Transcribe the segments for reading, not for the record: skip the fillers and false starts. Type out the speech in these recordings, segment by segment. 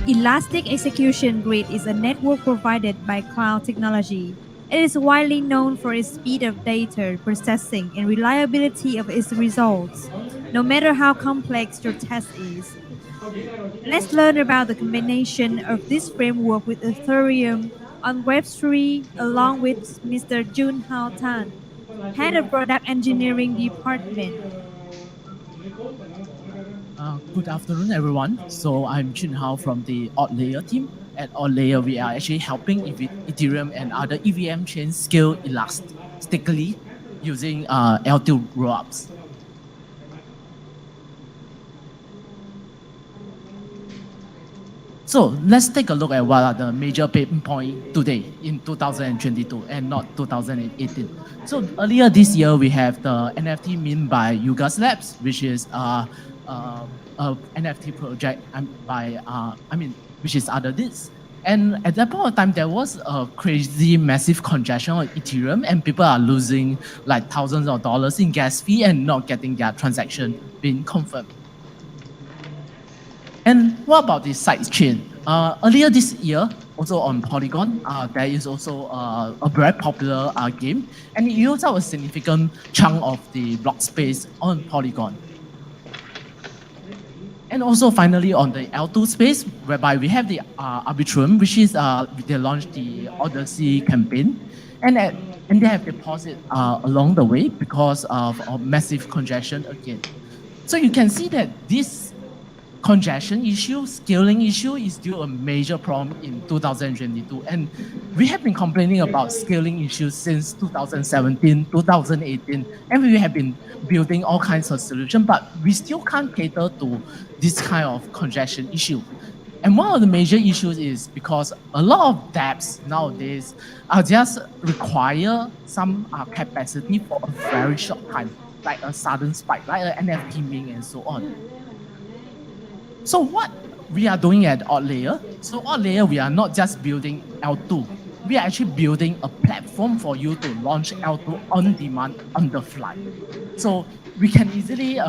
Elastic Execution Grid is a network provided by cloud technology. It is widely known for its speed of data processing and reliability of its results, no matter how complex your test is. Let's learn about the combination of this framework with Ethereum on Web3 along with Mr. Jun Hao Tan, Head of Product Engineering Department. Good afternoon, everyone. So I'm Chin Hao from the Altlayer team. At Altlayer, we are actually helping Ethereum and other EVM chains scale elastically using L2 rollups. So let's take a look at what are the major pain points today in 2022 and not 2018. So earlier this year, we have the NFT mint by Yugas Labs, which is a NFT project which is other this. And at that point of time, there was a crazy massive congestion on Ethereum, and people are losing like thousands of dollars in gas fee and not getting their transaction being confirmed. And what about the side chain? Earlier this year, also on Polygon, there is also a very popular game, and it used up a significant chunk of the block space on Polygon. And also finally on the L2 space, whereby we have the Arbitrum, which is they launched the Odyssey campaign, and they have deposit along the way because of massive congestion again. So you can see that this congestion issue, scaling issue is still a major problem in 2022. And we have been complaining about scaling issues since 2017, 2018, and we have been building all kinds of solutions, but we still can't cater to this kind of congestion issue. And one of the major issues is because a lot of dApps nowadays just require some capacity for a very short time, like a sudden spike, like an NFT mint and so on. So what we are doing at Altlayer, so Altlayer, we are not just building L2. We are actually building a platform for you to launch L2 on demand on the fly. So we can easily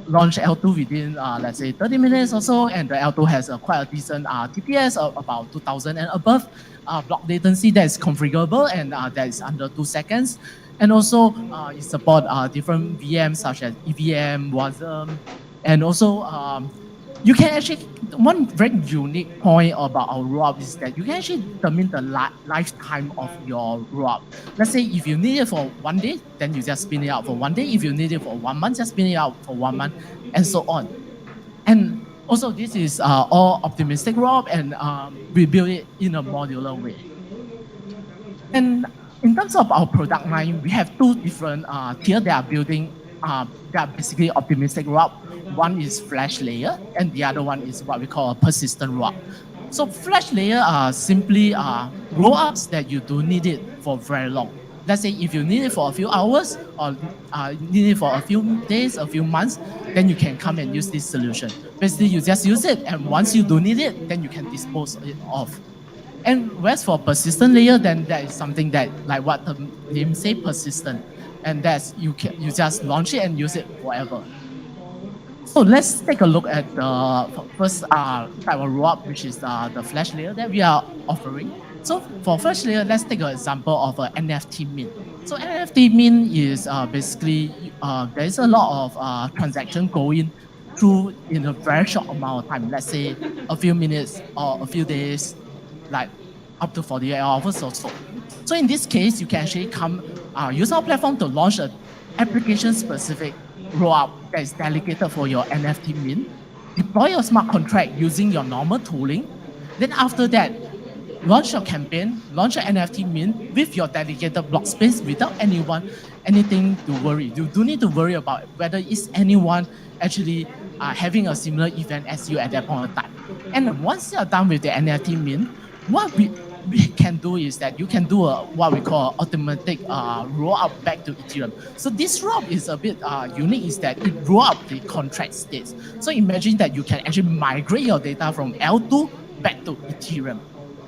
launch L2 within, let's say, 30 minutes or so, and the L2 has quite a decent TPS of about 2000 and above, block latency that is configurable, and that is under 2 seconds. And also, it support different VMs such as EVM, WASM, and also, you can actually, one very unique point about our rollup is that you can actually determine the lifetime of your rollup. Let's say if you need it for 1 day, then you just spin it out for 1 day. If you need it for 1 month, just spin it out for 1 month, and so on. And also, this is all optimistic rollup, and we build it in a modular way. And in terms of our product line, we have two different tiers that are building, they are basically optimistic rollup. One is flash layer, and the other one is what we call a persistent rollup. So flash layer are simply rollups that you do need it for very long. Let's say if you need it for a few hours or need it for a few days, a few months, then you can come and use this solution. Basically, you just use it, and once you do need it, then you can dispose it off. And whereas for persistent layer, then that is something that, like what the name say, persistent, and that's you just launch it and use it forever. So let's take a look at the first type of rollup, which is the flash layer that we are offering. So for flash layer, let's take an example of an NFT mint. So NFT mint is basically, there is a lot of transaction going through in a very short amount of time. Let's say a few minutes or a few days, like up to 48 hours or so. So in this case, you can actually use our platform to launch an application-specific rollup that is dedicated for your NFT mint. Deploy your smart contract using your normal tooling. Then after that, launch your campaign, launch your NFT mint with your dedicated block space without anything to worry. You don't need to worry about whether is anyone actually having a similar event as you at that point of time. And once you're done with the NFT mint, what we can do is that you can do what we call automatic roll up back to Ethereum. So this rollup is a bit unique, is that it roll up the contract states. So imagine that you can actually migrate your data from L2 back to Ethereum.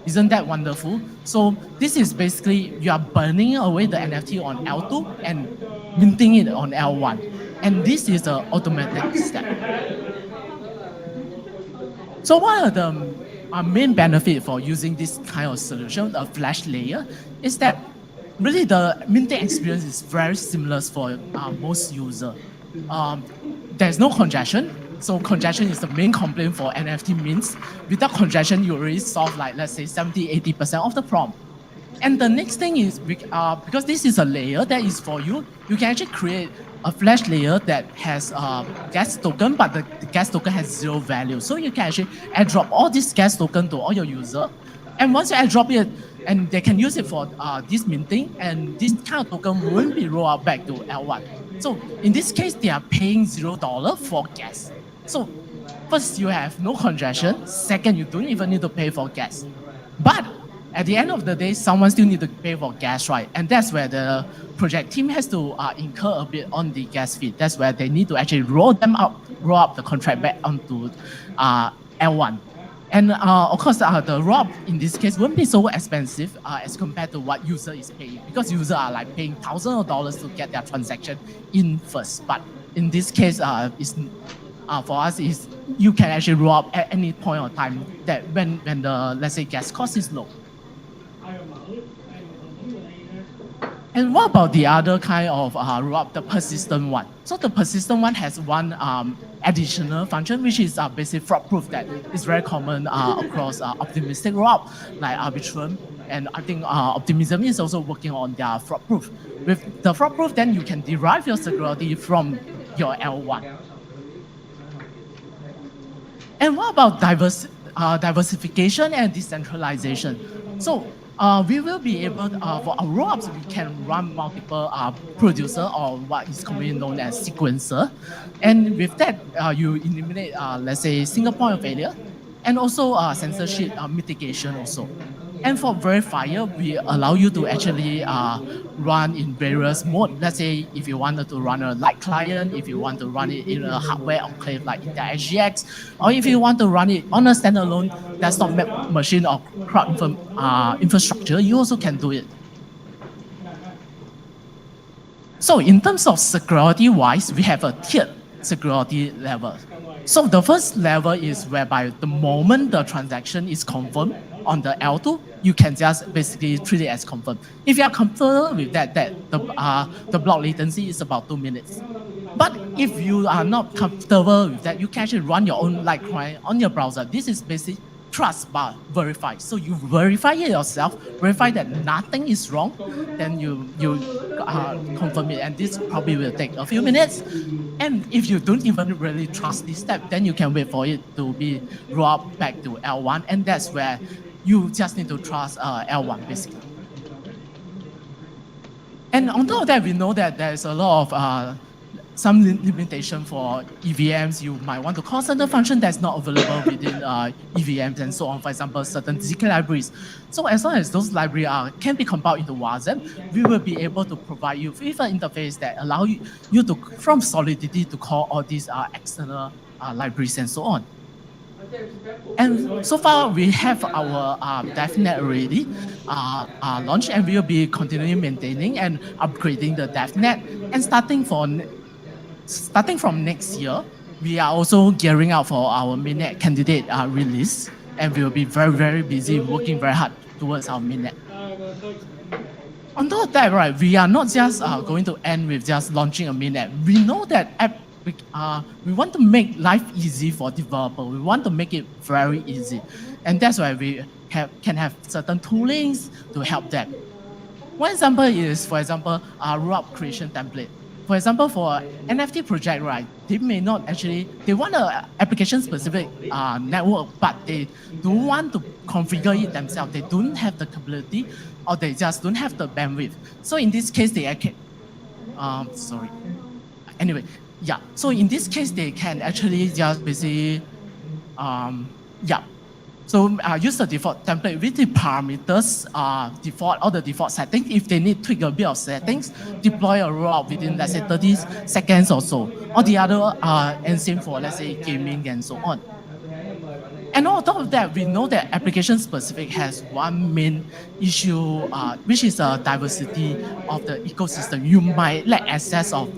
Isn't that wonderful? So this is basically, you are burning away the NFT on L2 and minting it on L1. And this is an automatic step. So what are the main benefit for using this kind of solution, a flash layer, is that really the minting experience is very similar for most user. Um, there's no congestion. So congestion is the main complaint for NFT mints. Without congestion, you already solve like, let's say 70, 80% of the problem. And the next thing is because this is a layer that is for you, you can actually create a flash layer that has gas token, but the gas token has zero value. So you can actually airdrop all this gas token to all your user. And once you airdrop it, and they can use it for this minting, and this kind of token won't be rolled out back to L1. So in this case, they are paying $0 for gas. So first, you have no congestion. Second, you don't even need to pay for gas. But at the end of the day, someone still need to pay for gas, right? And that's where the project team has to incur a bit on the gas fee. That's where they need to actually roll up the contract back onto L1. And of course, the roll in this case won't be so expensive as compared to what user is paying, because users are like paying thousands of dollars to get their transaction in first. But in this case, for us is you can actually roll up at any point of time that when the, let's say, gas cost is low. And what about the other kind of roll up, the persistent one? So the persistent one has one additional function, which is basic fraud proof that is very common across optimistic roll up like Arbitrum. And I think Optimism is also working on their fraud proof. With the fraud proof, then you can derive your security from your L1. And what about diversification and decentralization? So we will be able, for our rollups, we can run multiple producer, or what is commonly known as sequencer. And with that, you eliminate, let's say, single point of failure, and also censorship mitigation also. And for verifier, we allow you to actually run in various modes. Let's say if you wanted to run a light client, if you want to run it in a hardware enclave like Intel SGX, or if you want to run it on a standalone desktop machine or cloud infrastructure, you also can do it. So in terms of security-wise, we have a tiered security level. So the first level is whereby the moment the transaction is confirmed on the L2, you can just basically treat it as confirmed. If you are comfortable with that the block latency is about 2 minutes. But if you are not comfortable with that, you can actually run your own light client on your browser. This is basically trust but verify. So you verify it yourself, verify that nothing is wrong, then you confirm it. And this probably will take a few minutes. And if you don't even really trust this step, then you can wait for it to be rolled back to L1. And that's where you just need to trust L1 basically. And on top of that, we know that there's a lot of some limitation for EVMs. You might want to call certain function that's not available within EVMs and so on. For example, certain ZK libraries. So as long as those libraries can be compiled into WASM, we will be able to provide you with an interface that allow you to, from Solidity, to call all these external libraries and so on. And so far, we have our DevNet already launched, and we will be continuing maintaining and upgrading the DevNet. And starting from next year, we are also gearing up for our mainnet candidate release, and we will be very, very busy working very hard towards our mainnet. On top of that, right, we are not just going to end with just launching a mainnet. We know that we want to make life easy for developers. We want to make it very easy. And that's why we can have certain toolings to help them. One example is, for example, a rollup creation template. For example, for NFT project, right, they may not actually, they want an application-specific network, but they don't want to configure it themselves. They don't have the capability, or they just don't have the bandwidth. So in this case, they can, sorry. Anyway, yeah. So in this case, they can actually just basically, yeah. So use the default template with the parameters, all the default settings. If they need to tweak a bit of settings, deploy a rollout within, let's say, 30 seconds or so. Or the other, and same for, let's say, gaming and so on. And on top of that, we know that application specific has one main issue, which is the diversity of the ecosystem. You might lack access of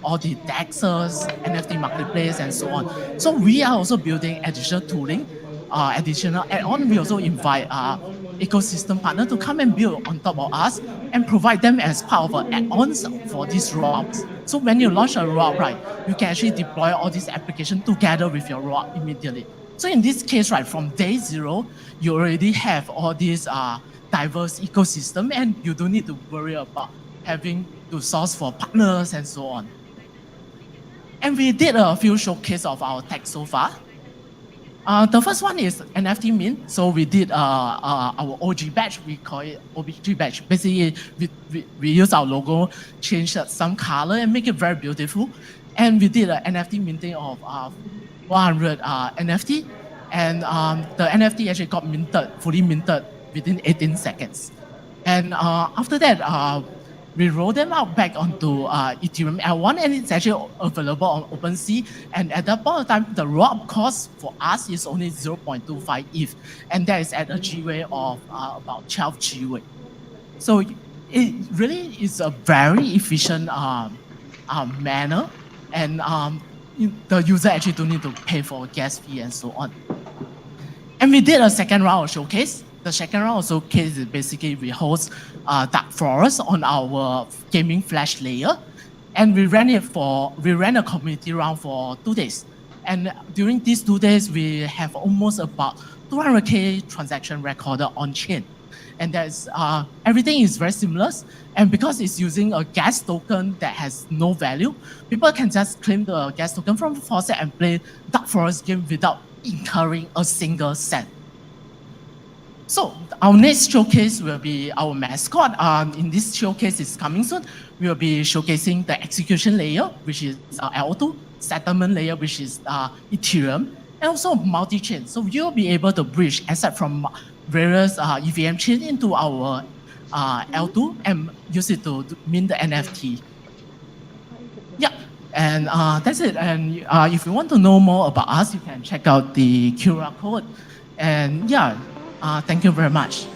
all the DEXs, NFT marketplace, and so on. So we are also building additional tooling, additional add-on. We also invite ecosystem partner to come and build on top of us and provide them as part of add-ons for these rollouts. So when you launch a rollout, right, you can actually deploy all these applications together with your rollout immediately. So in this case, right, from day zero, you already have all these diverse ecosystem, and you don't need to worry about having to source for partners and so on. And we did a few showcase of our tech so far. The first one is NFT mint. So we did our OG badge. We call it OG badge. Basically, we use our logo, change some color, and make it very beautiful. And we did an NFT minting of 100 NFT. And the NFT actually got minted, fully minted within 18 seconds. And after that, we roll them out back onto Ethereum L1, and it's actually available on OpenSea. And at that point of time, the rollup cost for us is only 0.25 ETH, and that is at a GWay of about 12 GWay. So it really is a very efficient manner, and the user actually don't need to pay for gas fee and so on. And we did a second round of showcase. The second round of showcase is basically we host Dark Forest on our gaming flash layer, and we ran a community round for 2 days. And during these 2 days, we have almost about 200K transaction recorded on chain. And that's everything is very seamless. And because it's using a gas token that has no value, people can just claim the gas token from the faucet and play Dark Forest game without incurring a single cent. So our next showcase will be our mascot. In this showcase is coming soon. We will be showcasing the execution layer, which is L2, settlement layer, which is Ethereum, and also multi-chain. So you'll be able to bridge asset from various EVM chain into our L2 and use it to mint the NFT. Yeah, and that's it. And if you want to know more about us, you can check out the QR code. And yeah, thank you very much.